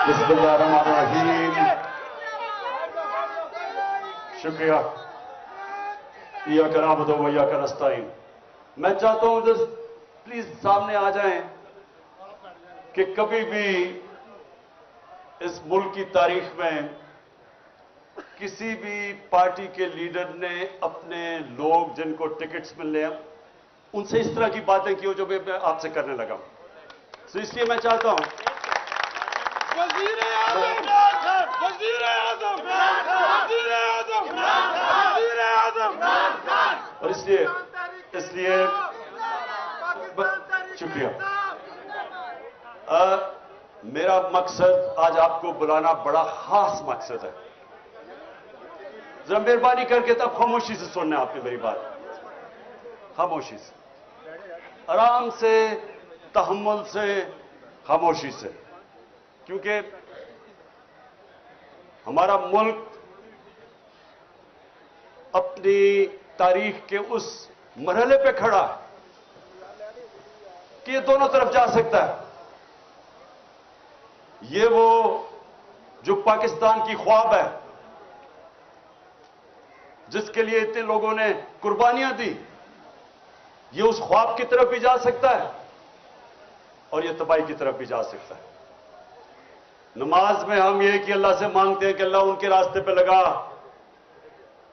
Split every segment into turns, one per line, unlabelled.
बिस्मिल्लाहिर्रहमानिर्रहीम। शुक्रिया। इय्याका नअबुदु व इय्याका नस्तईन। मैं चाहता हूं जस्ट प्लीज सामने आ जाएं कि कभी भी इस मुल्क की तारीख में किसी भी पार्टी के लीडर ने अपने लोग जिनको टिकट्स मिलने हैं उनसे इस तरह की बातें की हो जो मैं आपसे करने लगा। तो इसलिए मैं चाहता हूं और इसलिए शुक्रिया। मेरा मकसद आज आपको बुलाना बड़ा खास मकसद है। जरा मेहरबानी करके तब खामोशी से सुनना आपने मेरी बात, खामोशी से, आराम से, तहम्मुल से, खामोशी से, क्योंकि हमारा मुल्क अपनी तारीख के उस मरहले पे खड़ा है कि ये दोनों तरफ जा सकता है। ये वो जो पाकिस्तान की ख्वाब है जिसके लिए इतने लोगों ने कुर्बानियां दी, ये उस ख्वाब की तरफ भी जा सकता है और ये तबाही की तरफ भी जा सकता है। नमाज में हम ये कि अल्लाह से मांगते हैं कि अल्लाह उनके रास्ते पे लगा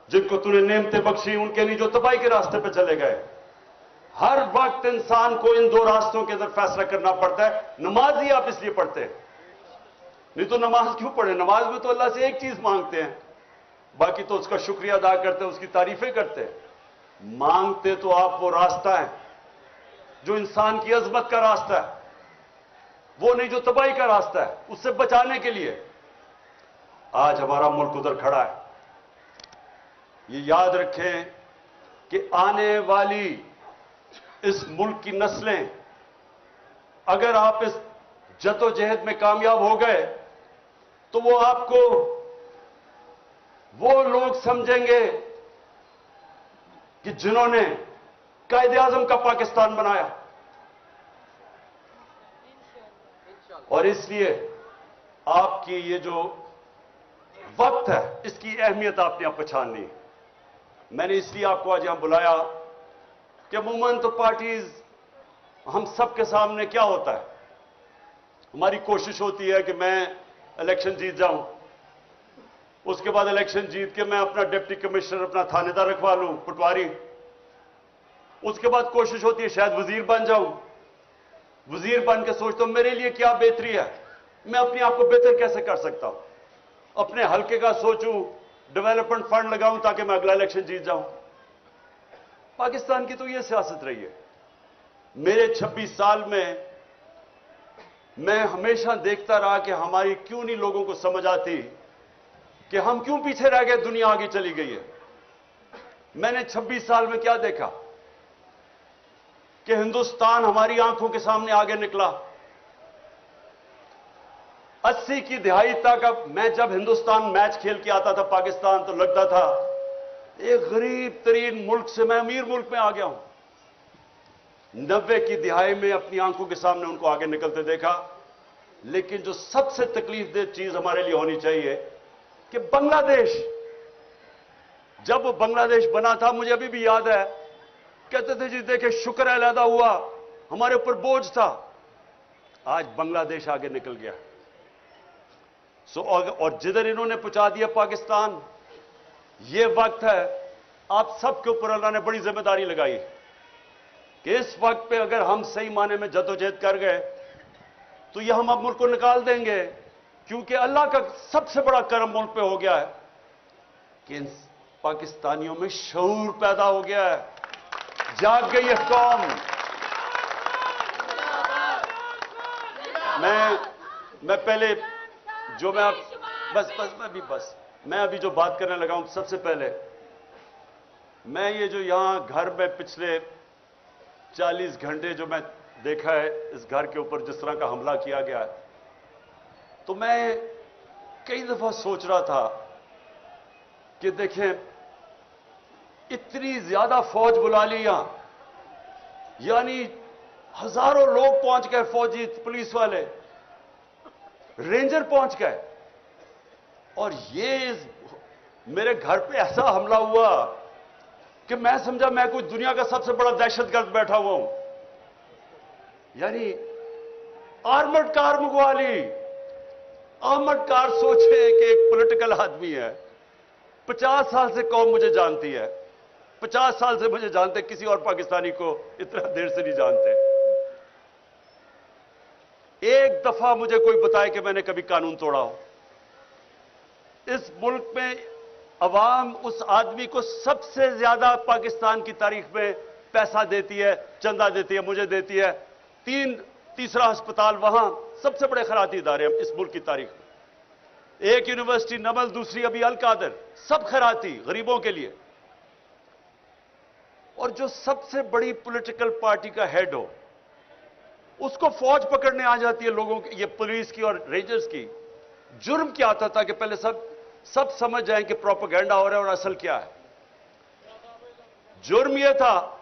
जिनको तूने नेमतें बख्शी, उनके लिए जो तबाही के रास्ते पे चले गए। हर वक्त इंसान को इन दो रास्तों के अंदर फैसला करना पड़ता है। नमाज ही आप इसलिए पढ़ते हैं, नहीं तो नमाज क्यों पढ़े? नमाज में तो अल्लाह से एक चीज मांगते हैं, बाकी तो उसका शुक्रिया अदा करते हैं, उसकी तारीफें करते हैं। मांगते तो आप वो रास्ता है जो इंसान की अजमत का रास्ता है, वो नहीं जो तबाही का रास्ता है। उससे बचाने के लिए आज हमारा मुल्क उधर खड़ा है। ये याद रखें कि आने वाली इस मुल्क की नस्लें, अगर आप इस जद्दोजहद में कामयाब हो गए तो वो आपको वो लोग समझेंगे कि जिन्होंने कायदे आजम का पाकिस्तान बनाया। और इसलिए आपकी ये जो वक्त है इसकी अहमियत आपने अब पहचाननी है। मैंने इसलिए आपको आज यहां बुलाया कि अमूमन तो पार्टीज, हम सबके सामने क्या होता है, हमारी कोशिश होती है कि मैं इलेक्शन जीत जाऊं, उसके बाद इलेक्शन जीत के मैं अपना डिप्टी कमिश्नर, अपना थानेदार रखवा लूं, पटवारी। उसके बाद कोशिश होती है शायद वजीर बन जाऊं। वजीर बन के सोचता हूं मेरे लिए क्या बेहतरी है, मैं अपने आप को बेहतर कैसे कर सकता हूं, अपने हल्के का सोचूं, डेवलपमेंट फंड लगाऊं ताकि मैं अगला इलेक्शन जीत जाऊं। पाकिस्तान की तो यह सियासत रही है। मेरे 26 साल में मैं हमेशा देखता रहा कि हमारी क्यों नहीं लोगों को समझ आती कि हम क्यों पीछे रह गए, दुनिया आगे चली गई है। मैंने 26 साल में क्या देखा कि हिंदुस्तान हमारी आंखों के सामने आगे निकला। 80 की दहाई तक, अब मैं जब हिंदुस्तान मैच खेल के आता था पाकिस्तान तो लगता था एक गरीब तरीन मुल्क से मैं अमीर मुल्क में आ गया हूं। 90 की दहाई में अपनी आंखों के सामने उनको आगे निकलते देखा। लेकिन जो सबसे तकलीफ दे चीज हमारे लिए होनी चाहिए कि बांग्लादेश, जब वो बांग्लादेश बना था, मुझे अभी भी याद है, कहते थे जी देखे शुक्र है अलहदा हुआ, हमारे ऊपर बोझ था। आज बांग्लादेश आगे निकल गया। और जिधर इन्होंने पहुंचा दिया पाकिस्तान, ये वक्त है आप सबके ऊपर अल्लाह ने बड़ी जिम्मेदारी लगाई कि इस वक्त पे अगर हम सही माने में जद्दोजहद कर गए तो ये हम अब मुल्क को निकाल देंगे। क्योंकि अल्लाह का सबसे बड़ा करम मुल्क पे हो गया है कि इन पाकिस्तानियों में शऊर पैदा हो गया है, जाग गई है कौम। मैं पहले जो मैं मैं अभी जो बात करने लगा हूं, सबसे पहले मैं ये जो यहां घर में पिछले 40 घंटे जो मैं देखा है इस घर के ऊपर जिस तरह का हमला किया गया है, तो मैं कई दफा सोच रहा था कि देखें इतनी ज्यादा फौज बुला ली यहां, यानी हजारों लोग पहुंच गए, फौजी पुलिस वाले, रेंजर पहुंच गए और ये मेरे घर पे ऐसा हमला हुआ कि मैं समझा मैं कोई दुनिया का सबसे बड़ा दहशतगर्द बैठा हुआ हूं। यानी आर्मर्ड कार मंगवा ली। आर्मर्ड कार, सोचे कि एक पॉलिटिकल आदमी है, 50 साल से कौम मुझे जानती है, 50 साल से मुझे जानते, किसी और पाकिस्तानी को इतना देर से नहीं जानते। एक दफा मुझे कोई बताए कि मैंने कभी कानून तोड़ा हो। इस मुल्क में अवाम उस आदमी को सबसे ज्यादा पाकिस्तान की तारीख में पैसा देती है, चंदा देती है, मुझे देती है। तीसरा अस्पताल वहां, सबसे बड़े खैराती इदारे हैं इस मुल्क की तारीख में। एक यूनिवर्सिटी नमल, दूसरी अभी अल कादर, सब खैराती गरीबों के लिए। और जो सबसे बड़ी पॉलिटिकल पार्टी का हेड हो, उसको फौज पकड़ने आ जाती है लोगों की, ये पुलिस की और रेंजर्स की। जुर्म क्या आता था कि पहले सब समझ जाएं कि प्रोपेगेंडा हो रहा है और असल क्या है। जुर्म यह था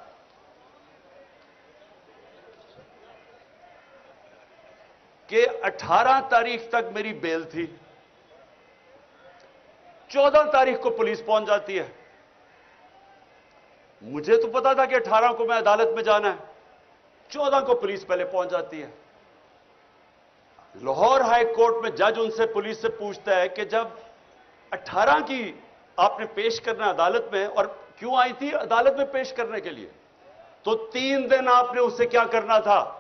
कि 18 तारीख तक मेरी बेल थी, 14 तारीख को पुलिस पहुंच जाती है। मुझे तो पता था कि 18 को मैं अदालत में जाना है, 14 को पुलिस पहले पहुंच जाती है। लाहौर हाई कोर्ट में जज उनसे, पुलिस से पूछता है कि जब 18 की आपने पेश करना अदालत में, और क्यों आई थी अदालत में पेश करने के लिए, तो 3 दिन आपने उससे क्या करना था।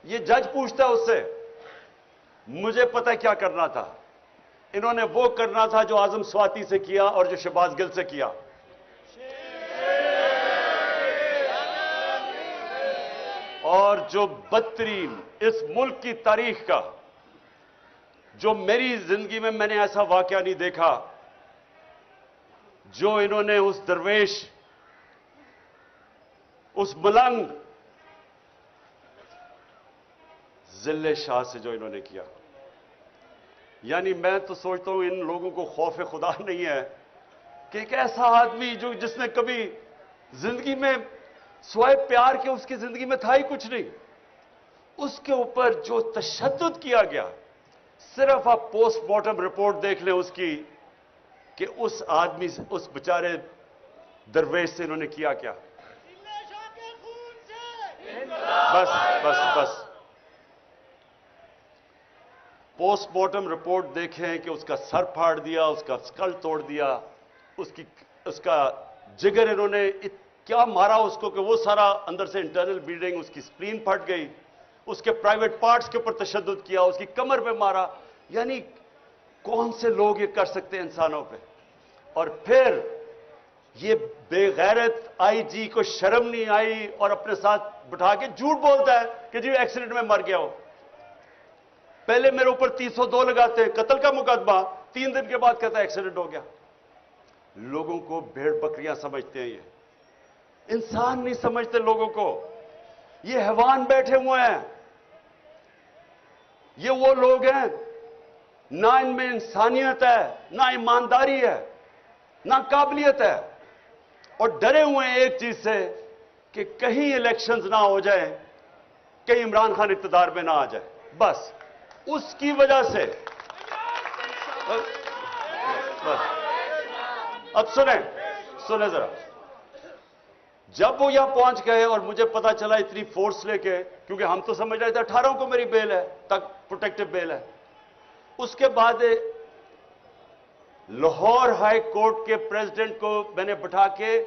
ये जज पूछता है उससे। मुझे पता है क्या करना था। इन्होंने वो करना था जो आजम स्वाति से किया और जो शहबाज गिल से किया। और जो बदतरीन इस मुल्क की तारीख का, जो मेरी जिंदगी में मैंने ऐसा वाकया नहीं देखा, जो इन्होंने उस दरवेश, उस मलंग जिले शाह से जो इन्होंने किया। यानी मैं तो सोचता हूं इन लोगों को खौफ खुदा नहीं है कि एक ऐसा आदमी जो जिसने कभी जिंदगी में स्वाय प्यार के उसकी जिंदगी में था ही कुछ नहीं, उसके ऊपर जो तशद्दुद किया गया। सिर्फ आप पोस्टमार्टम रिपोर्ट देख लें उसकी, कि उस आदमी से, उस बेचारे दरवेश से इन्होंने किया क्या। बस बस बस पोस्टमार्टम रिपोर्ट देखें कि उसका सर फाड़ दिया, उसका स्कल तोड़ दिया, उसका जिगर इन्होंने क्या मारा उसको कि वो सारा अंदर से इंटरनल ब्लीडिंग, उसकी स्प्लीन फट गई, उसके प्राइवेट पार्ट्स के ऊपर तशद्दुद किया, उसकी कमर पे मारा। यानी कौन से लोग ये कर सकते हैं इंसानों पे। और फिर ये बेगैरत आईजी को शर्म नहीं आई और अपने साथ बिठा के झूठ बोलता है कि जी एक्सीडेंट में मर गया हो। पहले मेरे ऊपर 302 लगाते हैं, कत्ल का मुकदमा, 3 दिन के बाद कहता है एक्सीडेंट हो गया। लोगों को भेड़ बकरियां समझते हैं, ये इंसान नहीं समझते लोगों को। ये हैवान बैठे हुए हैं। ये वो लोग हैं ना इनमें इंसानियत है, ना ईमानदारी है, ना काबिलियत है, और डरे हुए हैं एक चीज से कि कहीं इलेक्शंस ना हो जाए, कहीं इमरान खान इक़्तिदार में ना आ जाए। बस उसकी वजह से। अब सुने जरा, जब वो यहां पहुंच गए और मुझे पता चला इतनी फोर्स लेके, क्योंकि हम तो समझ रहे थे 18 को मेरी बेल है, तक प्रोटेक्टिव बेल है। उसके बाद लाहौर हाई कोर्ट के प्रेसिडेंट को मैंने बिठा के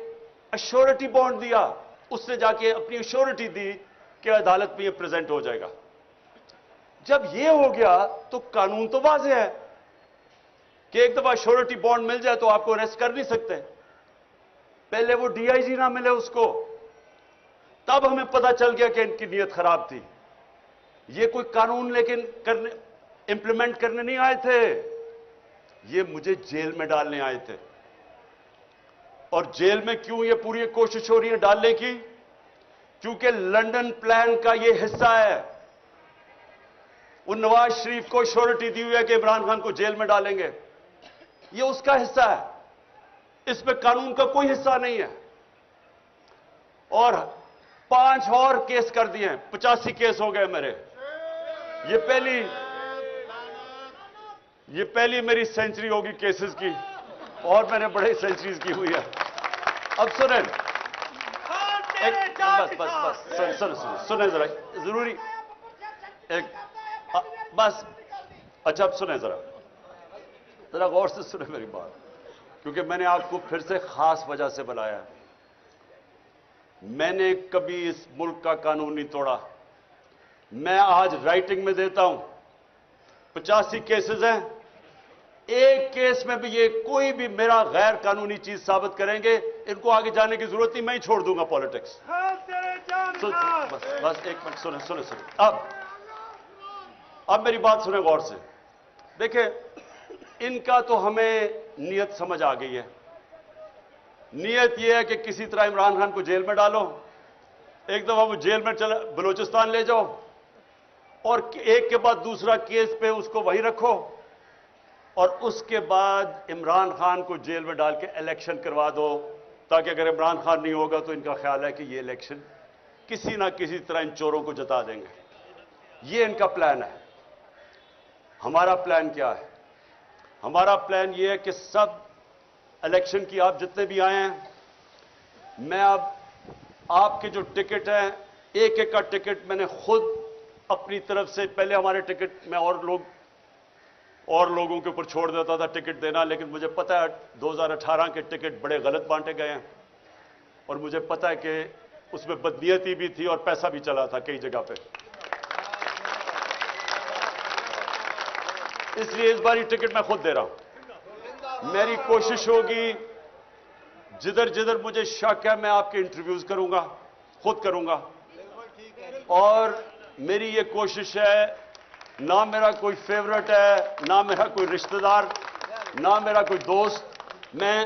अश्योरिटी बॉन्ड दिया, उससे जाके अपनी अश्योरिटी दी कि अदालत में ये प्रेजेंट हो जाएगा। जब ये हो गया तो कानून तो वाज़ेह है कि एक दफा अश्योरिटी बॉन्ड मिल जाए तो आपको अरेस्ट कर नहीं सकते। पहले वो डीआईजी ना मिले उसको, तब हमें पता चल गया कि इनकी नीयत खराब थी। ये कोई कानून लेकिन इंप्लीमेंट करने नहीं आए थे, ये मुझे जेल में डालने आए थे। और जेल में क्यों ये पूरी कोशिश हो रही है डालने की? क्योंकि लंदन प्लान का ये हिस्सा है। वो नवाज शरीफ को श्योरिटी दी हुई है कि इमरान खान को जेल में डालेंगे, ये उसका हिस्सा है। इसमें कानून का कोई हिस्सा नहीं है। और 5 और केस कर दिए हैं, 85 केस हो गए मेरे। ये یہ پہلی میری سینچری ہوگی کیسز کی، اور میں نے بڑے سینچریز کی ہوئی ہے۔ اب سنیں، سنیں ذرا، ضروری ایک بس، اچھا اب سنیں ذرا غور سے سنیں میری بات، کیونکہ میں نے آپ کو پھر سے خاص وجہ سے بلایا ہے۔ میں نے کبھی اس ملک کا قانون نہیں توڑا۔ میں آج رائٹنگ میں دیتا ہوں، 85 کیسز ہیں، ایک کیس میں بھی یہ کوئی بھی میرا غیر قانونی چیز ثابت کریں گے، ان کو آگے جانے کی ضرورت نہیں، میں ہی چھوڑ دوں گا پالیٹکس۔ بس ایک منٹ سنیں۔ اب میری بات سنیں غور سے۔ دیکھیں، ان کا تو ہمیں نیت سمجھ آ گئی ہے۔ نیت یہ ہے کہ کسی طرح عمران خان کو جیل میں ڈالو، ایک دفعہ وہ جیل میں بلوچستان لے جاؤ، اور ایک کے بعد دوسرا کیس پہ اس کو وہیں رکھو، اور اس کے بعد عمران خان کو جیل میں ڈال کے الیکشن کروا دو، تاکہ اگر عمران خان نہیں ہوگا تو ان کا خیال ہے کہ یہ الیکشن کسی نہ کسی طرح ان چوروں کو جتا دیں گے۔ یہ ان کا پلان ہے۔ ہمارا پلان کیا ہے؟ ہمارا پلان یہ ہے کہ سب الیکشن کی آپ جتنے بھی آئے ہیں، میں اب آپ کے جو ٹکٹ ہیں، ایک ایک کا ٹکٹ میں نے خود اپنی طرف سے، پہلے ہمارے ٹکٹ میں اور لوگوں کے اوپر چھوڑ دیتا تھا ٹکٹ دینا، لیکن مجھے پتا ہے 2018 کے ٹکٹ بڑے غلط بانٹے گئے ہیں، اور مجھے پتا ہے کہ اس میں بدنیتی بھی تھی اور پیسہ بھی چلا تھا کئی جگہ پہ۔ اس لیے اس باری ٹکٹ میں خود دے رہا ہوں۔ میری کوشش ہوگی جدھر جدھر مجھے شک ہے میں آپ کے انٹرویوز کروں گا، خود کروں گا، اور میری یہ کوشش ہے، نہ میرا کوئی فیورٹ ہے، نہ میرا کوئی رشتہ دار، نہ میرا کوئی دوست، میں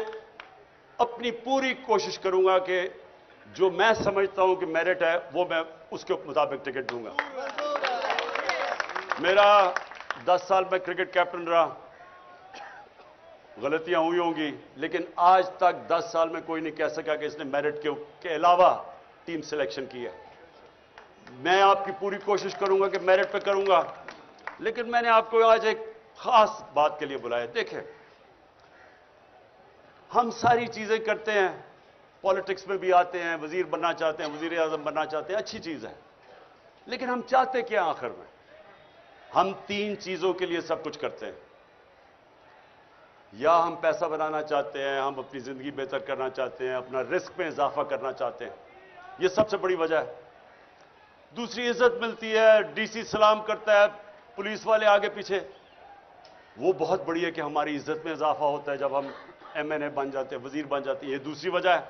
اپنی پوری کوشش کروں گا کہ جو میں سمجھتا ہوں کہ میرٹ ہے وہ میں اس کے مطابق ٹکٹ دوں گا۔ میرا 10 سال میں کرکٹ کیپٹن رہا، غلطیاں ہوئی ہوں گی، لیکن آج تک 10 سال میں کوئی نہیں کہہ سکا کہ اس نے میرٹ کے علاوہ ٹیم سلیکشن کی ہے۔ میں آپ کی پوری کوشش کروں گا کہ میرٹ پہ کروں گا، لیکن میں نے آپ کو آج ایک خاص بات کے لیے بلایا۔ دیکھیں، ہم ساری چیزیں کرتے ہیں، پالیٹکس میں بھی آتے ہیں، وزیر بننا چاہتے ہیں، وزیر اعظم بننا چاہتے ہیں، اچھی چیز ہے، لیکن ہم چاہتے کیا آخر میں؟ ہم 3 چیزوں کے لیے سب کچھ کرتے ہیں، یا ہم پیسہ بنانا چاہتے ہیں، ہم اپنی زندگی بہتر کرنا چاہتے ہیں، اپنا رزق میں اضافہ کرنا چاہتے ہیں، یہ سب سے بڑی وجہ ہے۔ دوسری عزت ملتی ہے، ڈی سی سلام کرتا ہے، پولیس والے آگے پیچھے، وہ بہت بڑی ہے کہ ہماری عزت میں اضافہ ہوتا ہے جب ہم ایم این اے بن جاتے ہیں، وزیر بن جاتے ہیں، یہ دوسری وجہ ہے۔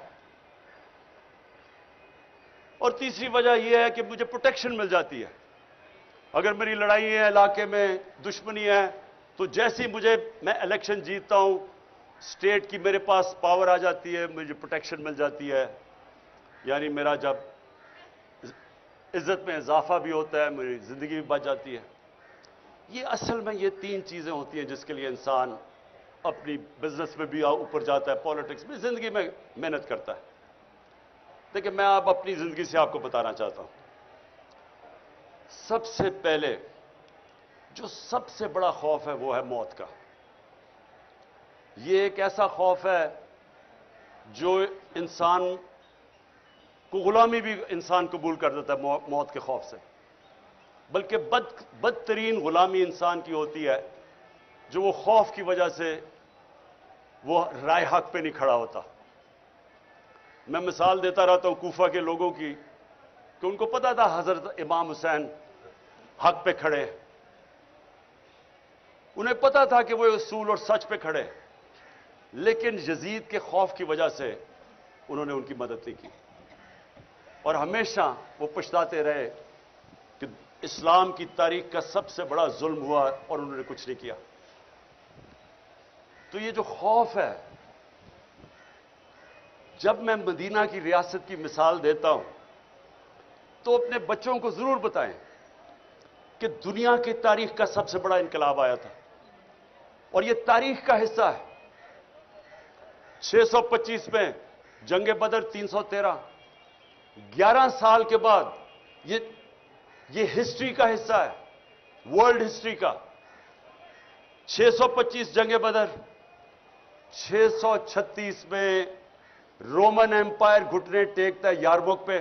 اور تیسری وجہ یہ ہے کہ مجھے پروٹیکشن مل جاتی ہے۔ اگر میری لڑائی ہے، علاقے میں دشمنی ہے، تو جیسے ہی میں الیکشن جیتتا ہوں، اسٹیٹ کی میرے پاس پاور آ جاتی ہے، مجھے پروٹیکشن مل جاتی ہے، یعنی میرا جب عزت میں اضافہ بھی ہوتا ہے، میری زندگی بھی بچ جاتی ہے۔ یہ اصل میں یہ 3 چیزیں ہوتی ہیں جس کے لیے انسان اپنی بزنس میں بھی اوپر جاتا ہے، پالیٹکس میں، زندگی میں محنت کرتا ہے۔ دیکھیں، میں اب اپنی زندگی سے آپ کو بتانا چاہتا ہوں۔ سب سے پہلے جو سب سے بڑا خوف ہے وہ ہے موت کا۔ یہ ایک ایسا خوف ہے جو انسان کو غلامی بھی انسان قبول کر دیتا ہے موت کے خوف سے، بلکہ بدترین غلامی انسان کی ہوتی ہے جو وہ خوف کی وجہ سے وہ رائے حق پہ نہیں کھڑا ہوتا۔ میں مثال دیتا رہتا ہوں کوفہ کے لوگوں کی، کہ ان کو پتا تھا حضرت امام حسین حق پہ کھڑے، انہیں پتا تھا کہ وہ اصول اور سچ پہ کھڑے، لیکن یزید کے خوف کی وجہ سے انہوں نے ان کی مدد نہیں کی، اور ہمیشہ وہ پچھتاتے رہے کہ اسلام کی تاریخ کا سب سے بڑا ظلم ہوا اور انہوں نے کچھ نہیں کیا۔ تو یہ جو خوف ہے، جب میں مدینہ کی ریاست کی مثال دیتا ہوں تو اپنے بچوں کو ضرور بتائیں کہ دنیا کی تاریخ کا سب سے بڑا انقلاب آیا تھا، اور یہ تاریخ کا حصہ ہے۔ 625 میں جنگ بدر، 313، 11 سال کے بعد یہ ہسٹری کا حصہ ہے، ورلڈ ہسٹری کا۔ 625 जंगे बदर, 636 में रोमन एम्पायर घुटने टेकता है यारमुख पे,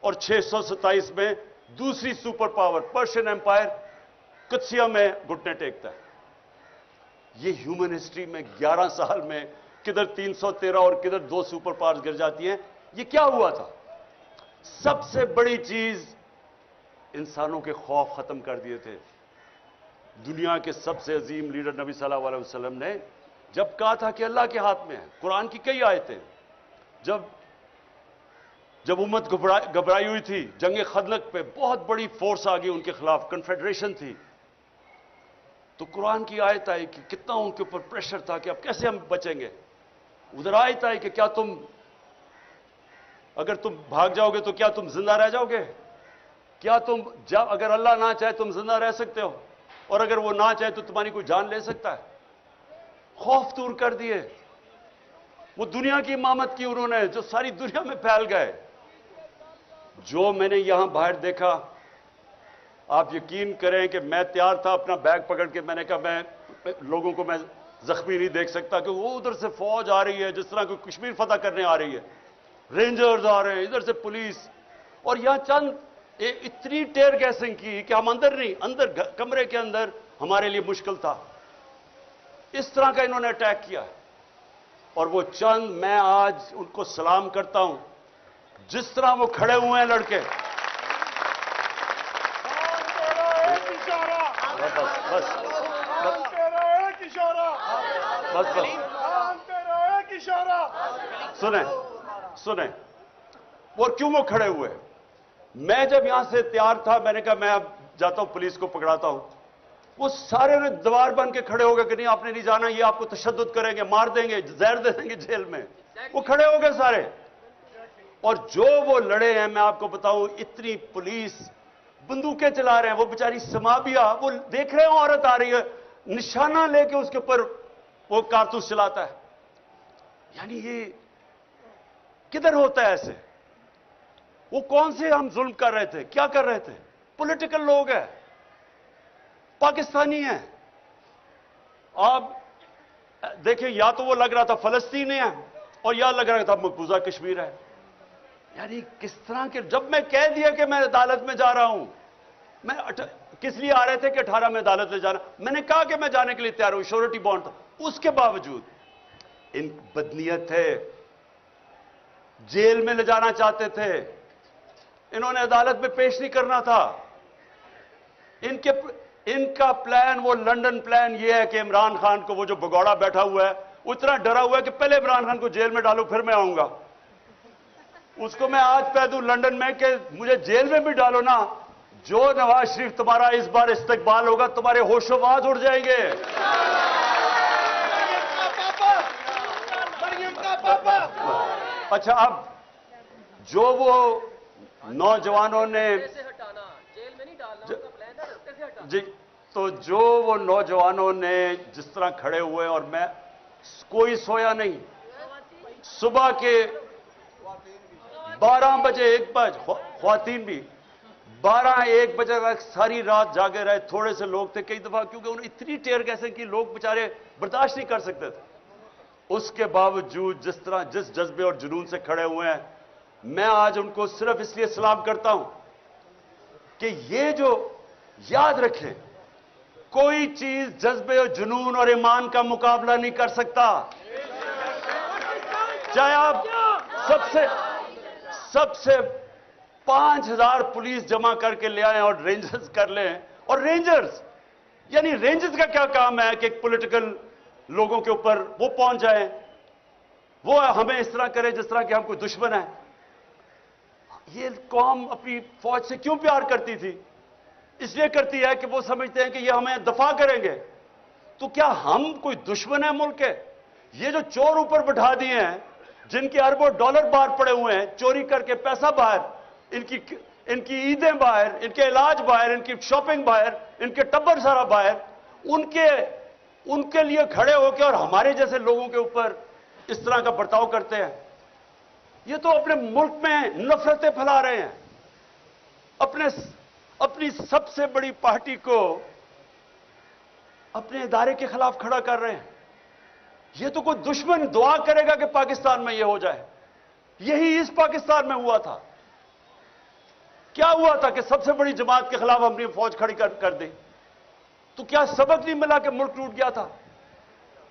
और 627 में दूसरी सुपर पावर पर्शियन एम्पायर कुत्सिया में घुटने टेकता है। ये ह्यूमन हिस्ट्री में 11 साल में किधर 313 और किधर 2 सुपर पावर्स गिर जाती हैं। ये क्या हुआ था? सबसे बड़ी चीज, इंसानों के खौफ खत्म कर दिए थे। दुनिया के सबसे अजीम लीडर नबी सल्लल्लाहु अलैहि वसल्लम ने जब कहा था कि अल्लाह के हाथ में है, कुरान की कई आयतें, जब उम्मत घबराई हुई थी, जंग खंदक पे बहुत बड़ी फोर्स आ गई उनके खिलाफ, कन्फेडरेशन थी, तो कुरान की आयत आई कि कितना उनके ऊपर प्रेशर था कि अब कैसे हम बचेंगे। उधर आयत आई कि क्या अगर तुम भाग जाओगे तो क्या तुम जिंदा रह जाओगे? क्या अगर अल्लाह ना चाहे तुम जिंदा रह सकते हो, और अगर वो ना चाहे तो तुम्हारी कोई जान ले सकता है? खौफ दूर कर दिए। वो दुनिया की इमामत की उन्होंने, जो सारी दुनिया में फैल गए। जो मैंने यहां बाहर देखा, आप यकीन करें कि मैं तैयार था अपना बैग पकड़ के, मैंने कहा मैं लोगों को मैं जख्मी नहीं देख सकता, कि वो उधर से फौज आ रही है जिस तरह कोई कश्मीर फतह करने आ रही है, रेंजर्स आ रहे हैं, इधर से पुलिस, और यहां चंद इतनी टेयर गैसिंग की कि हम अंदर नहीं, अंदर कमरे के अंदर हमारे लिए मुश्किल था। इस तरह का इन्होंने अटैक किया, और वो चंद, मैं आज उनको सलाम करता हूं, जिस तरह वो खड़े हुए हैं लड़के। बस सुने और क्यों वो खड़े हुए? मैं जब यहां से तैयार था, मैंने कहा मैं अब जाता हूं, पुलिस को पकड़ाता हूं। वो सारे ने दीवार बन के खड़े हो गए कि नहीं आपने नहीं जाना, ये आपको तशद्दुद करेंगे, मार देंगे, जहर दे देंगे जेल में। वो खड़े हो गए सारे, और जो वो लड़े हैं, मैं आपको बताऊं, इतनी पुलिस बंदूकें चला रहे हैं। वो बेचारी समाबिया, वो देख रहे हैं औरत आ रही है, निशाना लेके उसके ऊपर वो कारतूस चलाता है। यानी ये किधर होता है ऐसे? वो कौन से हम जुल्म कर रहे थे, क्या कर रहे थे? पॉलिटिकल लोग हैं, पाकिस्तानी हैं। आप देखिए, या तो वो लग रहा था फलस्तीन है, और या लग रहा था मकबूजा कश्मीर है। यानी किस तरह के, जब मैं कह दिया कि मैं अदालत में जा रहा हूं, मैं किस लिए आ रहे थे कि 18 में अदालत में जाना, मैंने कहा कि मैं जाने के लिए तैयार हूं, श्योरिटी बॉन्ड था, उसके बावजूद इन बदनीयत थे, जेल में ले जाना चाहते थे, इन्होंने अदालत में पेश नहीं करना था। इनका प्लान, वो लंदन प्लान ये है कि इमरान खान को, वो जो भगौड़ा बैठा हुआ है, उतना डरा हुआ है कि पहले इमरान खान को जेल में डालो फिर मैं आऊंगा। उसको मैं आज कह दूं लंदन में कि मुझे जेल में भी डालो ना, जो नवाज शरीफ तुम्हारा इस बार इस्तकबाल होगा, तुम्हारे होशोबाज उड़ जाएंगे। अच्छा, अब जो वो नौजवानों ने
जेल में नहीं डालना, उनका प्लान था रस्ते से हटाना।
जी, तो जो वो नौजवानों ने जिस तरह खड़े हुए, और मैं कोई सोया नहीं, सुबह के 12 बजे 1 बजे, ख्वातीन भी 12-1 बजे तक सारी रात जागे रहे। थोड़े से लोग थे कई दफा, क्योंकि उन्हें इतनी टेयर गैसें कि लोग बेचारे बर्दाश्त नहीं कर सकते थे। उसके बावजूद जिस तरह, जिस जज्बे और जुनून से खड़े हुए हैं, मैं आज उनको सिर्फ इसलिए सलाम करता हूं कि ये जो याद रखें, कोई चीज जज्बे और जुनून और ईमान का मुकाबला नहीं कर सकता। चाहे आप सबसे 5000 पुलिस जमा करके ले आए और रेंजर्स कर लें, और रेंजर्स, यानी रेंजर्स का क्या काम है कि पॉलिटिकल लोगों के ऊपर वो पहुंच जाए, वो हमें इस तरह करे जिस तरह कि हम कोई दुश्मन है। ये कौम अपनी फौज से क्यों प्यार करती थी? इसलिए करती है कि वो समझते हैं कि ये हमें दफा करेंगे। तो क्या हम कोई दुश्मन है मुल्क के? ये जो चोर ऊपर बैठा दिए हैं, जिनके अरबों डॉलर बाहर पड़े हुए हैं, चोरी करके पैसा बाहर, इनकी ईदें बाहर, इनके इलाज बाहर, इनकी शॉपिंग बाहर, इनके टब्बर सारा बाहर, उनके लिए खड़े होकर और हमारे जैसे लोगों के ऊपर इस तरह का बर्ताव करते हैं। ये तो अपने मुल्क में नफरतें फैला रहे हैं। अपनी सबसे बड़ी पार्टी को अपने इदारे के खिलाफ खड़ा कर रहे हैं। ये तो कोई दुश्मन दुआ करेगा कि पाकिस्तान में ये हो जाए। यही इस पाकिस्तान में हुआ था। क्या हुआ था कि सबसे बड़ी जमात के खिलाफ हमने फौज खड़ी कर दी। तो क्या सबक नहीं मिला कि मुल्क टूट गया था?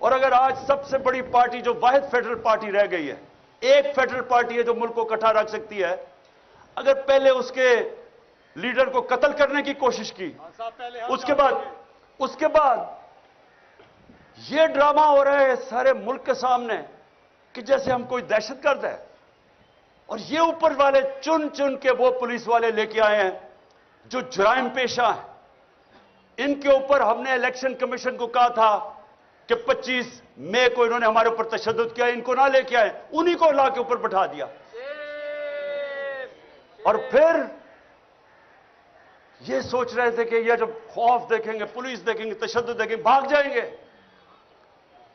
और अगर आज सबसे बड़ी पार्टी जो वाहिद फेडरल पार्टी रह गई है, एक फेडरल पार्टी है जो मुल्क को इकट्ठा रख सकती है, अगर पहले उसके लीडर को कत्ल करने की कोशिश की, उसके बाद ये ड्रामा हो रहा है सारे मुल्क के सामने कि जैसे हम कोई दहशतगर्द है, और ये ऊपर वाले चुन चुन के वो पुलिस वाले लेके आए हैं जो जुराइम पेशा है। इनके ऊपर हमने इलेक्शन कमीशन को कहा था कि 25 मई को इन्होंने हमारे ऊपर तशद्दुद किया, इनको ना लेके आए, उन्हीं को ला के ऊपर बैठा दिया। और फिर ये सोच रहे थे कि ये जब खौफ देखेंगे, पुलिस देखेंगे, तशद्दुद देखेंगे, भाग जाएंगे।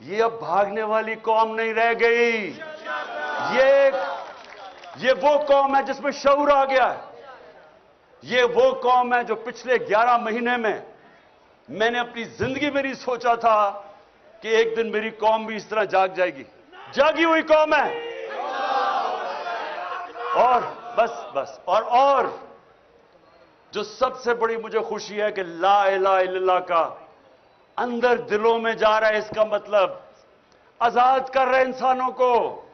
ये अब भागने वाली कौम नहीं रह गई। ये वो कौम है जिसमें शऊर आ गया है। ये वो कौम है जो पिछले 11 महीने में मैंने अपनी जिंदगी में नहीं सोचा था कि एक दिन मेरी कौम भी इस तरह जाग जाएगी। जागी हुई कौम है। और बस और जो सबसे बड़ी मुझे खुशी है कि ला इलाहा इल्लल्लाह का अंदर दिलों में जा रहा है। इसका मतलब आजाद कर रहे इंसानों को।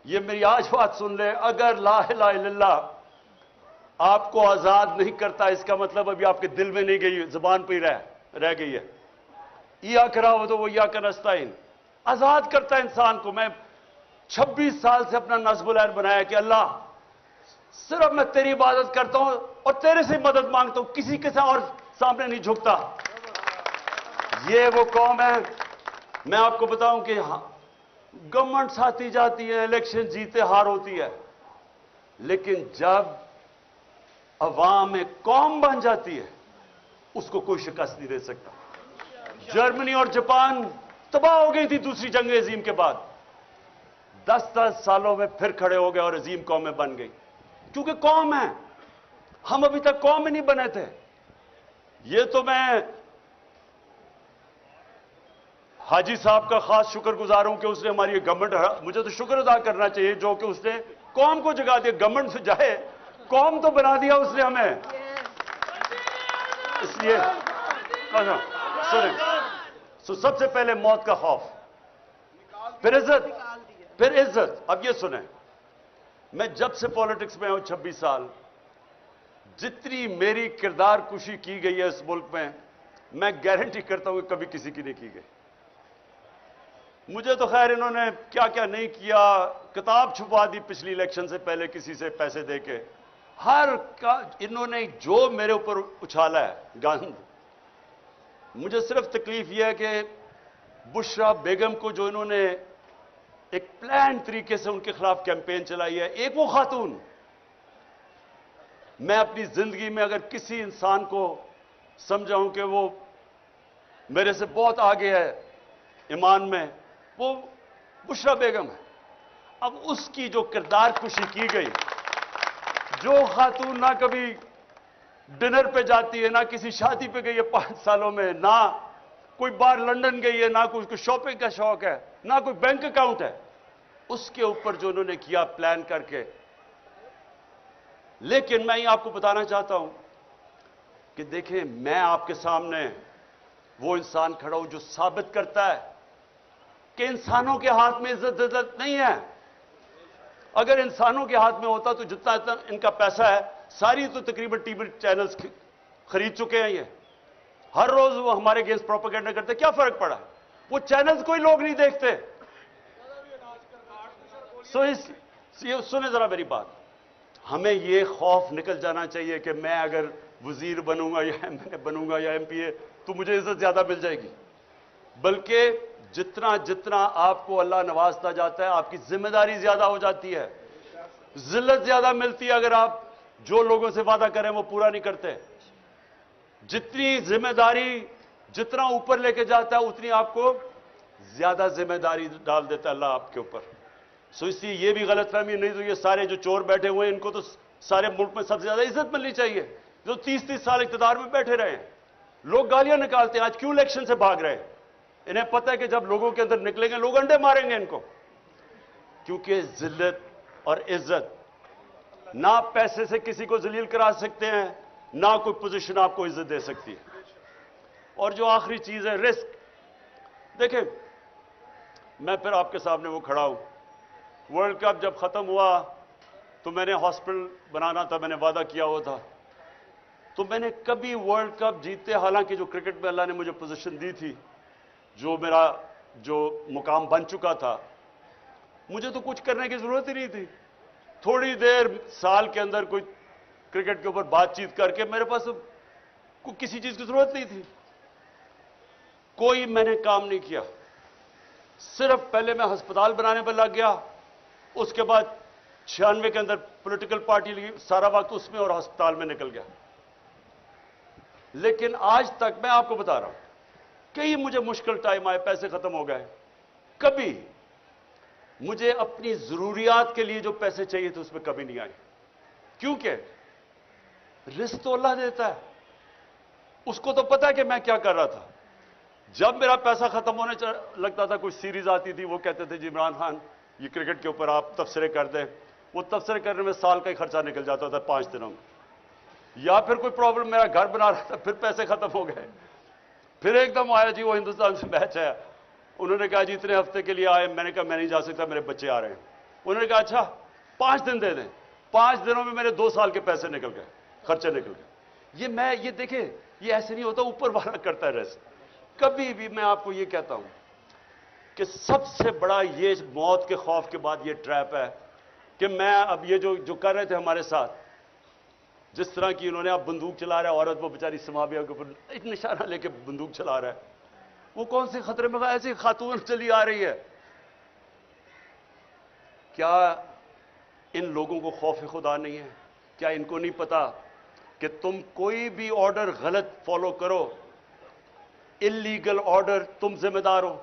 ये मेरी आज बात सुन ले, अगर ला इलाहा इल्लल्लाह आपको आजाद नहीं करता, इसका मतलब अभी आपके दिल में नहीं गई, जुबान पे ही रह गई है। या करा वो तो वो या का नस्ताइन आजाद करता है इंसान को। मैं 26 साल से अपना नस्बुल ऐन बनाया कि अल्लाह सिर्फ मैं तेरी इबादत करता हूं और तेरे से मदद मांगता हूं, किसी के साथ और सामने नहीं झुकता। ये वो कौम है। मैं आपको बताऊं कि गवर्नमेंट आती जाती है, इलेक्शन जीते हार होती है, लेकिन जब अवाम एक कौम बन जाती है उसको कोई शिकस्त नहीं दे सकता। जर्मनी और जापान तबाह हो गई थी दूसरी जंग अजीम के बाद, 10-10 सालों में फिर खड़े हो गए और अजीम कौमें बन गई, क्योंकि कौम है। हम अभी तक कौम में नहीं बने थे। ये तो मैं हाजी साहब का खास शुक्रगुजार हूं कि उसने हमारी गवर्नमेंट, मुझे तो शुक्र अदा करना चाहिए जो कि उसने कौम को जगा दिया। गवर्नमेंट से जाए, कौम तो बना दिया उसने हमें। इसलिए सुने, सबसे पहले मौत का खौफ, फिर इज्जत। अब ये सुने, मैं जब से पॉलिटिक्स में हूं 26 साल, जितनी मेरी किरदार कुशी की गई है इस मुल्क में, मैं गारंटी करता हूं कि कभी किसी की नहीं की गई। मुझे तो खैर इन्होंने क्या क्या नहीं किया, किताब छुपा दी पिछली इलेक्शन से पहले किसी से पैसे देके, हर का इन्होंने जो मेरे ऊपर उछाला है गंद। मुझे सिर्फ तकलीफ यह है कि बुशरा बेगम को जो इन्होंने एक प्लान तरीके से उनके खिलाफ कैंपेन चलाई है, एक वो खातून, मैं अपनी जिंदगी में अगर किसी इंसान को समझाऊं कि वो मेरे से बहुत आगे है ईमान में, वो बुशरा बेगम है। अब उसकी जो किरदार कुशी की गई, जो खातून ना कभी डिनर पे जाती है, ना किसी शादी पे गई है 5 सालों में, ना कोई बार लंदन गई है, ना कोई शॉपिंग का शौक है, ना कोई बैंक अकाउंट है, उसके ऊपर जो उन्होंने किया प्लान करके। लेकिन मैं ये आपको बताना चाहता हूं कि देखें, मैं आपके सामने वो इंसान खड़ा हूं जो साबित करता है कि इंसानों के हाथ में इज्जत नहीं है। अगर इंसानों के हाथ में होता तो जितना इनका पैसा है, सारी तो तकरीबन टीवी चैनल्स खरीद चुके हैं। ये हर रोज वो हमारे अगेंस्ट प्रोपेगेंडा करते, क्या फर्क पड़ा? वो चैनल्स कोई लोग नहीं देखते। सुने जरा मेरी बात, हमें ये खौफ निकल जाना चाहिए कि मैं अगर वजीर बनूंगा या एमएलए बनूंगा या एमपीए तो मुझे इज्जत ज्यादा मिल जाएगी। बल्कि जितना जितना आपको अल्लाह नवाजता जाता है, आपकी जिम्मेदारी ज्यादा हो जाती है, जिल्लत ज्यादा मिलती है अगर आप जो लोगों से वादा करें वो पूरा नहीं करते। जितनी जिम्मेदारी जितना ऊपर लेके जाता है, उतनी आपको ज्यादा जिम्मेदारी डाल देता है अल्लाह आपके ऊपर। सो इसलिए ये भी गलतफहमी नहीं, तो ये सारे जो चोर बैठे हुए हैं, इनको तो सारे मुल्क में सबसे ज्यादा इज्जत मिलनी चाहिए, जो 30-30 साल इख्तिदार में बैठे रहे हैं। लोग गालियां निकालते हैं, आज क्यों इलेक्शन से भाग रहे हैं? इन्हें पता है कि जब लोगों के अंदर निकलेंगे लोग अंडे मारेंगे इनको, क्योंकि जिल्लत और इज्जत ना पैसे से किसी को जलील करा सकते हैं, ना कोई पोजीशन आपको इज्जत दे सकती है। और जो आखिरी चीज है रिस्क, देखें मैं फिर आपके सामने वो खड़ा हूं, वर्ल्ड कप जब खत्म हुआ तो मैंने हॉस्पिटल बनाना था, मैंने वादा किया हुआ था, तो मैंने कभी वर्ल्ड कप जीते, हालांकि जो क्रिकेट में अल्लाह ने मुझे पोजीशन दी थी, जो मेरा जो मुकाम बन चुका था, मुझे तो कुछ करने की जरूरत ही नहीं थी। थोड़ी देर साल के अंदर कोई क्रिकेट के ऊपर बातचीत करके मेरे पास कोई किसी चीज की जरूरत नहीं थी, कोई मैंने काम नहीं किया। सिर्फ पहले मैं अस्पताल बनाने पर लग गया, उसके बाद 96 के अंदर पॉलिटिकल पार्टी लगी, सारा वक्त उसमें और अस्पताल में निकल गया। लेकिन आज तक मैं आपको बता रहा हूं, कई मुझे मुश्किल टाइम आए, पैसे खत्म हो गए, कभी मुझे अपनी जरूरियात के लिए जो पैसे चाहिए थे उसमें कभी नहीं आए, क्योंकि रिस्क तो अल्लाह देता है, उसको तो पता है कि मैं क्या कर रहा था। जब मेरा पैसा खत्म होने लगता था, कोई सीरीज आती थी, वो कहते थे जी इमरान खान ये क्रिकेट के ऊपर आप तबसरे कर दें, वो तबसरे करने में साल का ही खर्चा निकल जाता था 5 दिनों में। या फिर कोई प्रॉब्लम, मेरा घर बना रहा था, फिर पैसे खत्म हो गए, फिर एकदम आया जी वो हिंदुस्तान से मैच है, उन्होंने कहा जी इतने हफ्ते के लिए आए, मैंने कहा मैं नहीं जा सकता, मेरे बच्चे आ रहे हैं। उन्होंने कहा अच्छा 5 दिन दे दें, 5 दिनों में मेरे 2 साल के पैसे निकल गए, खर्चे निकल गए। ये देखें, ये ऐसे नहीं होता, ऊपर वाला करता है रेस्ट। कभी भी मैं आपको ये कहता हूं कि सबसे बड़ा ये मौत के खौफ के बाद ये ट्रैप है कि मैं अब ये जो कर रहे थे हमारे साथ, जिस तरह की उन्होंने अब बंदूक चला रहा है, औरत वो बेचारी समाविया के ऊपर एक निशाना लेके बंदूक चला रहा है, वो कौन से खतरे में, ऐसी खातून चली आ रही है। क्या इन लोगों को खौफ खुदा नहीं है? क्या इनको नहीं पता कि तुम कोई भी ऑर्डर गलत फॉलो करो, इलीगल ऑर्डर, तुम जिम्मेदार हो।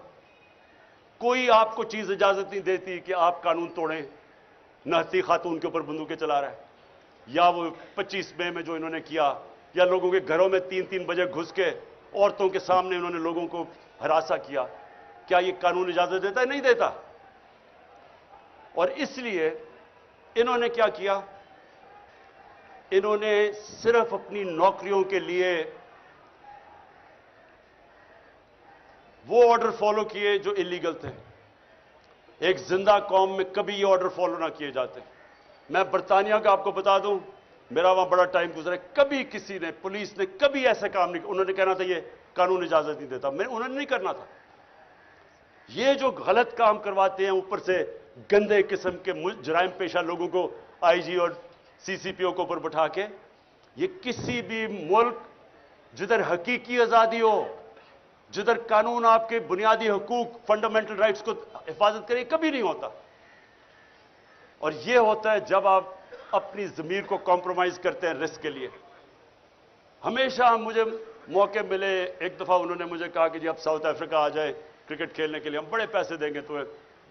कोई आपको चीज इजाजत नहीं देती कि आप कानून तोड़ें। नहती खातून के ऊपर बंदूकें चला रहा है, या वो 25 मई में जो इन्होंने किया, या लोगों के घरों में 3-3 बजे घुस के औरतों के सामने इन्होंने लोगों को हरासा किया, क्या ये कानून इजाजत देता है? नहीं देता। और इसलिए इन्होंने क्या किया, इन्होंने सिर्फ अपनी नौकरियों के लिए वो ऑर्डर फॉलो किए जो इलीगल थे। एक जिंदा कौम में कभी ये ऑर्डर फॉलो ना किए जाते। मैं बरतानिया का आपको बता दूं, मेरा वहां बड़ा टाइम गुजरा, कभी किसी ने, पुलिस ने कभी ऐसा काम नहीं, उन्होंने कहना था ये कानून इजाजत नहीं देता, उन्होंने नहीं करना था। ये जो गलत काम करवाते हैं, ऊपर से गंदे किस्म के जराइम पेशा लोगों को आईजी और सीसीपीओ के ऊपर बैठा के, ये किसी भी मुल्क जिधर हकीकी आजादी हो, जिधर कानून आपके बुनियादी हुकूक, फंडामेंटल राइट्स को हिफाजत करे, कभी नहीं होता। और यह होता है जब आप अपनी जमीर को कॉम्प्रोमाइज करते हैं रिस्क के लिए। हमेशा मुझे मौके मिले, एक दफा उन्होंने मुझे कहा कि जी आप साउथ अफ्रीका आ जाए क्रिकेट खेलने के लिए, हम बड़े पैसे देंगे तुम्हें।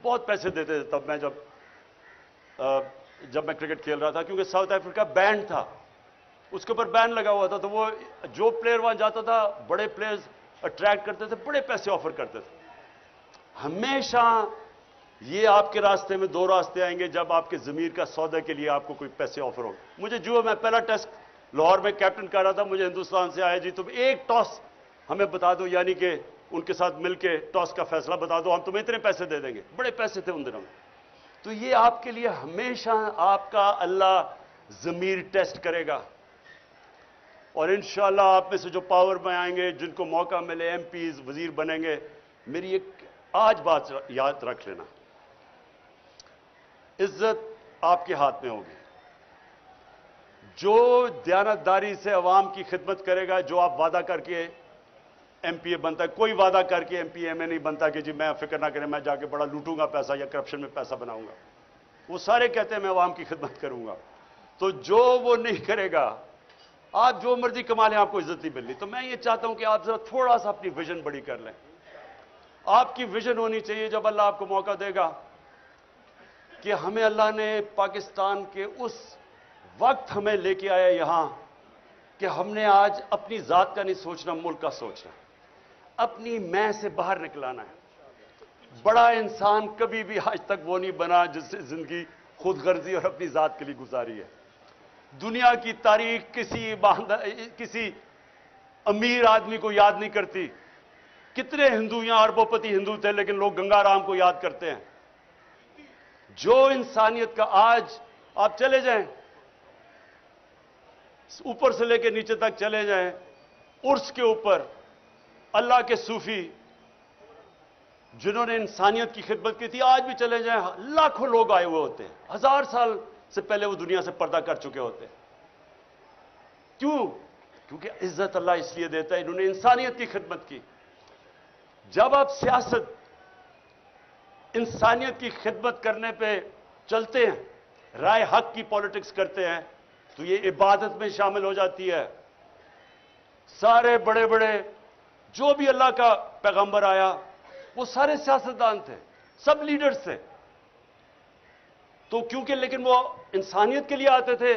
बहुत पैसे देते थे तब मैं जब मैं क्रिकेट खेल रहा था, क्योंकि साउथ अफ्रीका बैन था, उसके ऊपर बैन लगा हुआ था, तो वो जो प्लेयर वहां जाता था, बड़े प्लेयर्स अट्रैक्ट करते थे, बड़े पैसे ऑफर करते थे। हमेशा ये आपके रास्ते में 2 रास्ते आएंगे जब आपके जमीर का सौदा के लिए आपको कोई पैसे ऑफर हो। मुझे जो मैं पहला टेस्ट लाहौर में कैप्टन कर रहा था, मुझे हिंदुस्तान से आया जी तुम एक टॉस हमें बता दो, यानी कि उनके साथ मिलके टॉस का फैसला बता दो, हम तुम्हें इतने पैसे दे देंगे। बड़े पैसे थे उन दिनों में। तो ये आपके लिए हमेशा आपका अल्लाह जमीर टेस्ट करेगा। और इंशाअल्लाह आप में से जो पावर में आएंगे, जिनको मौका मिले एमपीज, वजीर बनेंगे, मेरी एक आज बात याद रख लेना, इज्जत आपके हाथ में होगी। जो दयानतदारी से अवाम की खिदमत करेगा, जो आप वादा करके एमपीए बनता है, कोई वादा करके एमपीए में नहीं बनता कि जी मैं फिक्र ना करें मैं जाके बड़ा लूटूंगा पैसा या करप्शन में पैसा बनाऊंगा। वो सारे कहते हैं मैं अवाम की खिदमत करूंगा। तो जो वो नहीं करेगा, आप जो मर्जी कमा लें, आपको इज्जत नहीं मिलनी। तो मैं ये चाहता हूं कि आप जरा थोड़ा सा अपनी विजन बड़ी कर लें। आपकी विजन होनी चाहिए, जब अल्लाह आपको मौका देगा कि हमें अल्लाह ने पाकिस्तान के उस वक्त हमें लेके आया यहां کہ ہم نے آج اپنی ذات کا نہیں سوچنا، ملک کا سوچنا، اپنی میں سے باہر نکلانا ہے۔ بڑا انسان کبھی بھی آج تک وہ نہیں بنا جس سے زندگی خود غرضی اور اپنی ذات کے لیے گزاری ہے۔ دنیا کی تاریخ کسی امیر آدمی کو یاد نہیں کرتی۔ کتنے ہندو یہاں اربوں پتی ہندو تھے، لیکن لوگ گنگا رام کو یاد کرتے ہیں۔ جو انسانیت کا آج آپ چلے جائیں، اوپر سے لے کے نیچے تک چلے جائیں، عرس کے اوپر اللہ کے صوفی جنہوں نے انسانیت کی خدمت کی تھی، آج بھی چلے جائیں لاکھوں لوگ آئے ہوئے ہوتے ہیں، 1000 سال سے پہلے وہ دنیا سے پردہ کر چکے ہوتے ہیں۔ کیوں؟ کیونکہ عزت اللہ اس لیے دیتا ہے، انہوں نے انسانیت کی خدمت کی۔ جب آپ سیاست انسانیت کی خدمت کرنے پہ چلتے ہیں، رائے حق کی پالیٹکس کرتے ہیں، تو یہ عبادت میں شامل ہو جاتی ہے۔ سارے بڑے بڑے جو بھی اللہ کا پیغمبر آیا وہ سارے سیاستدان تھے، سب لیڈرز تھے۔ تو کیونکہ لیکن وہ انسانیت کے لیے آتے تھے،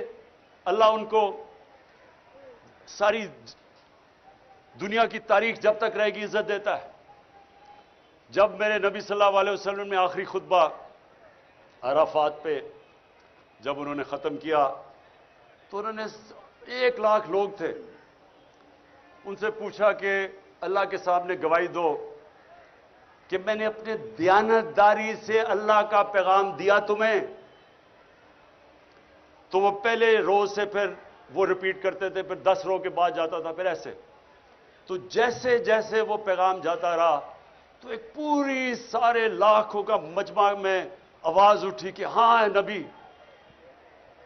اللہ ان کو ساری دنیا کی تاریخ جب تک رہے گی عزت دیتا ہے۔ جب میرے نبی صلی اللہ علیہ وسلم نے آخری خطبہ عرفات پہ جب انہوں نے ختم کیا تو انہوں نے 1 لاکھ لوگ تھے، ان سے پوچھا کہ اللہ کے سامنے گواہی دو کہ میں نے اپنے دیانتداری سے اللہ کا پیغام دیا تمہیں۔ تو وہ پہلے روز سے پھر وہ ریپیٹ کرتے تھے، پھر 10 روز کے بعد جاتا تھا، پھر ایسے۔ تو جیسے جیسے وہ پیغام جاتا رہا تو ایک پوری سارے لاکھوں کا مجمع میں آواز اٹھی کہ ہاں نبی،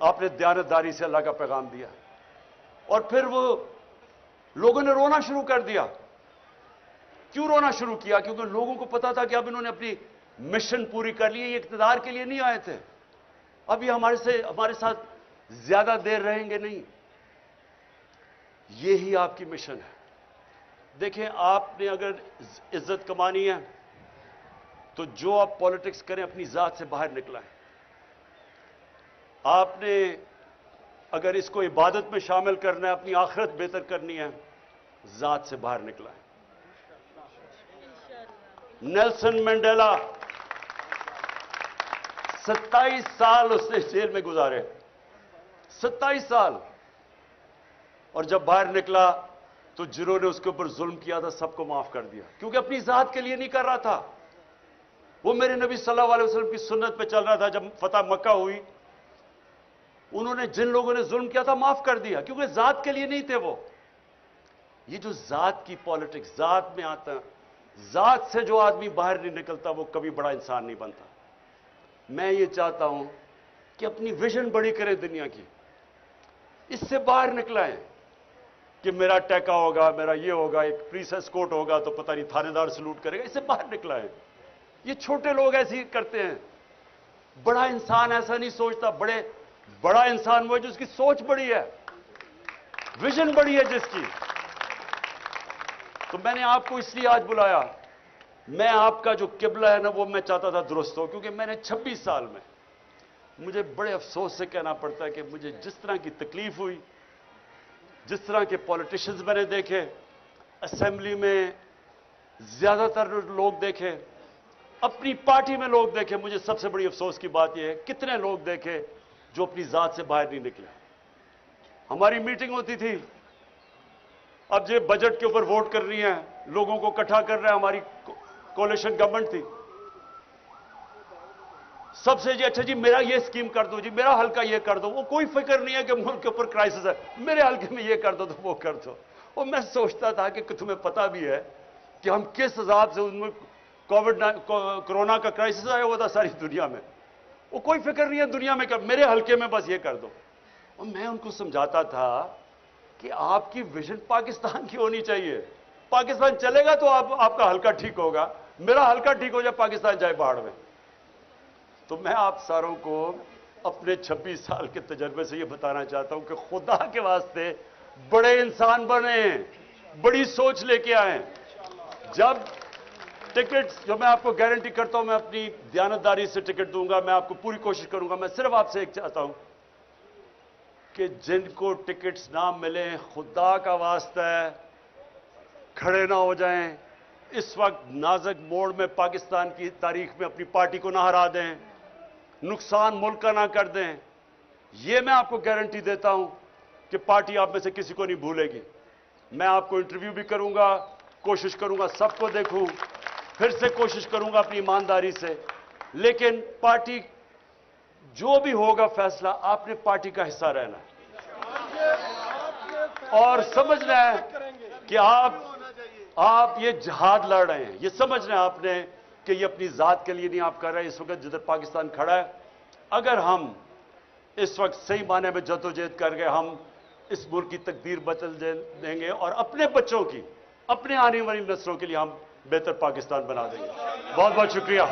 آپ نے دیانتداری سے اللہ کا پیغام دیا۔ اور پھر وہ لوگوں نے رونا شروع کر دیا۔ کیوں رونا شروع کیا؟ کیونکہ لوگوں کو پتا تھا کہ اب انہوں نے اپنی مشن پوری کر لی ہے، یہ اقتدار کے لیے نہیں آئے تھے، اب یہ ہمارے ساتھ زیادہ دیر رہیں گے نہیں۔ یہی آپ کی مشن ہے۔ دیکھیں، آپ نے اگر عزت کمانی ہے تو جو آپ پالیٹکس کریں اپنی ذات سے باہر نکلائیں۔ آپ نے اگر اس کو عبادت میں شامل کرنا ہے، اپنی آخرت بہتر کرنی ہے، ذات سے باہر نکلائیں۔ نیلسن منڈیلا 27 سال اس نے جیل میں گزارے، 27 سال، اور جب باہر نکلا تو جنہوں نے اس کے اوپر ظلم کیا تھا سب کو معاف کر دیا، کیونکہ اپنی ذات کے لیے نہیں کر رہا تھا۔ وہ میرے نبی صلی اللہ علیہ وسلم کی سنت پہ چل رہا تھا۔ جب فتح مکہ ہوئی، انہوں نے جن لوگوں نے ظلم کیا تھا معاف کر دیا، کیونکہ ذات کے لیے نہیں تھے وہ۔ یہ جو ذات کی پالیٹکس، ذات میں آتا ہے، ذات سے جو آدمی باہر نہیں نکلتا وہ کبھی بڑا انسان نہیں بنتا۔ میں یہ چاہتا ہوں کہ اپنی ویژن بڑی کریں دنیا کی، اس سے باہر نکلائیں کہ میرا ٹیکا ہوگا، میرا یہ ہوگا، ایک پولیس اسکورٹ ہوگا تو پتہ نہیں تھانے دار سلوٹ کرے گا، اس سے باہر نکلائیں۔ یہ چھوٹے لوگ ایسے ہی کرتے ہیں، بڑا انسان ایسا نہیں سوچتا۔ بڑا انسان وہ ہے جس کی سوچ بڑی ہے، ویژن بڑی ہے جس کی۔ تو میں نے آپ کو اس لیے آج بلایا، میں آپ کا جو قبلہ ہے نا وہ میں چاہتا تھا درست ہو، کیونکہ میں نے 26 سال میں مجھے بڑے افسوس سے کہنا پڑتا ہے کہ مجھے جس طرح کی تکلیف ہوئی، جس طرح کے پولیٹیشنز میں نے دیکھے، اسمبلی میں زیادہ تر لوگ دیکھے، اپنی پارٹی میں لوگ دیکھے، مجھے سب سے بڑی افسوس کی بات یہ ہے کتنے لوگ دیکھے جو اپنی ذات سے باہر نہیں نکلے۔ ہماری میٹنگ ہوتی تھی، اب یہ بجٹ کے اوپر ووٹ کر رہی ہیں، لوگوں کو اکٹھا کر رہے ہیں، ہماری کولیشن گورنمنٹ تھی، سب سے جی اچھا جی میرا یہ اسکیم کر دو، جی میرا حلقہ یہ کر دو۔ وہ کوئی فکر نہیں ہے کہ ملک کے اوپر کرائسس ہے، میرے حلقے میں یہ کر دو تو وہ کر دو۔ اور میں سوچتا تھا کہ تمہیں پتا بھی ہے کہ ہم کس حساب سے ان میں کورونا کا کرائسس آیا ہوا تھا ساری دنیا میں، وہ کوئی فکر نہیں ہے دنیا میں کہ میرے حلقے میں بس یہ کر دو۔ اور میں ان کو سمجھاتا تھا کہ آپ کی ویژن پاکستان کی ہونی چاہیے، پاکستان چلے گا تو آپ کا حلقہ ٹھیک ہوگا، میرا حلقہ ٹھیک ہو جائے پاکستان جائے باہر میں۔ تو میں آپ ساروں کو اپنے 26 سال کے تجربے سے یہ بتانا چاہتا ہوں کہ خدا کے واسطے بڑے انسان بنیں، بڑی سوچ لے کے آئیں۔ جب ٹکٹ جو میں آپ کو گارنٹی کرتا ہوں، میں اپنی دیانتداری سے ٹکٹ دوں گا، میں آپ کو پوری کوشش کروں گا۔ میں صرف آپ سے ایک چاہتا ہوں کہ جن کو ٹکٹس نہ ملیں خدا کا واسطہ ہے کھڑے نہ ہو جائیں، اس وقت نازک موڑ میں پاکستان کی تاریخ میں اپنی پارٹی کو نہ ہرا دیں، نقصان ملک کا نہ کر دیں۔ یہ میں آپ کو گارنٹی دیتا ہوں کہ پارٹی آپ میں سے کسی کو نہیں بھولے گی۔ میں آپ کو انٹرویو بھی کروں گا، کوشش کروں گا سب کو دیکھوں، پھر سے کوشش کروں گا اپنی ایمانداری سے، لیکن پارٹی جو بھی ہوگا فیصلہ آپ نے پارٹی کا حصہ رہنا ہے اور سمجھنا ہے کہ آپ یہ جہاد لڑ رہے ہیں، یہ سمجھنا ہے آپ نے کہ یہ اپنی ذات کے لیے نہیں آپ کر رہے ہیں۔ اس وقت جدھر پاکستان کھڑا ہے، اگر ہم اس وقت صحیح معنی میں جدوجہد کر کے ہم اس ملک کی تقدیر بدل دیں گے اور اپنے بچوں کی، اپنے آنے والی نسلوں کے لیے ہم بہتر پاکستان بنا دیں گے۔ بہت بہت شکریہ۔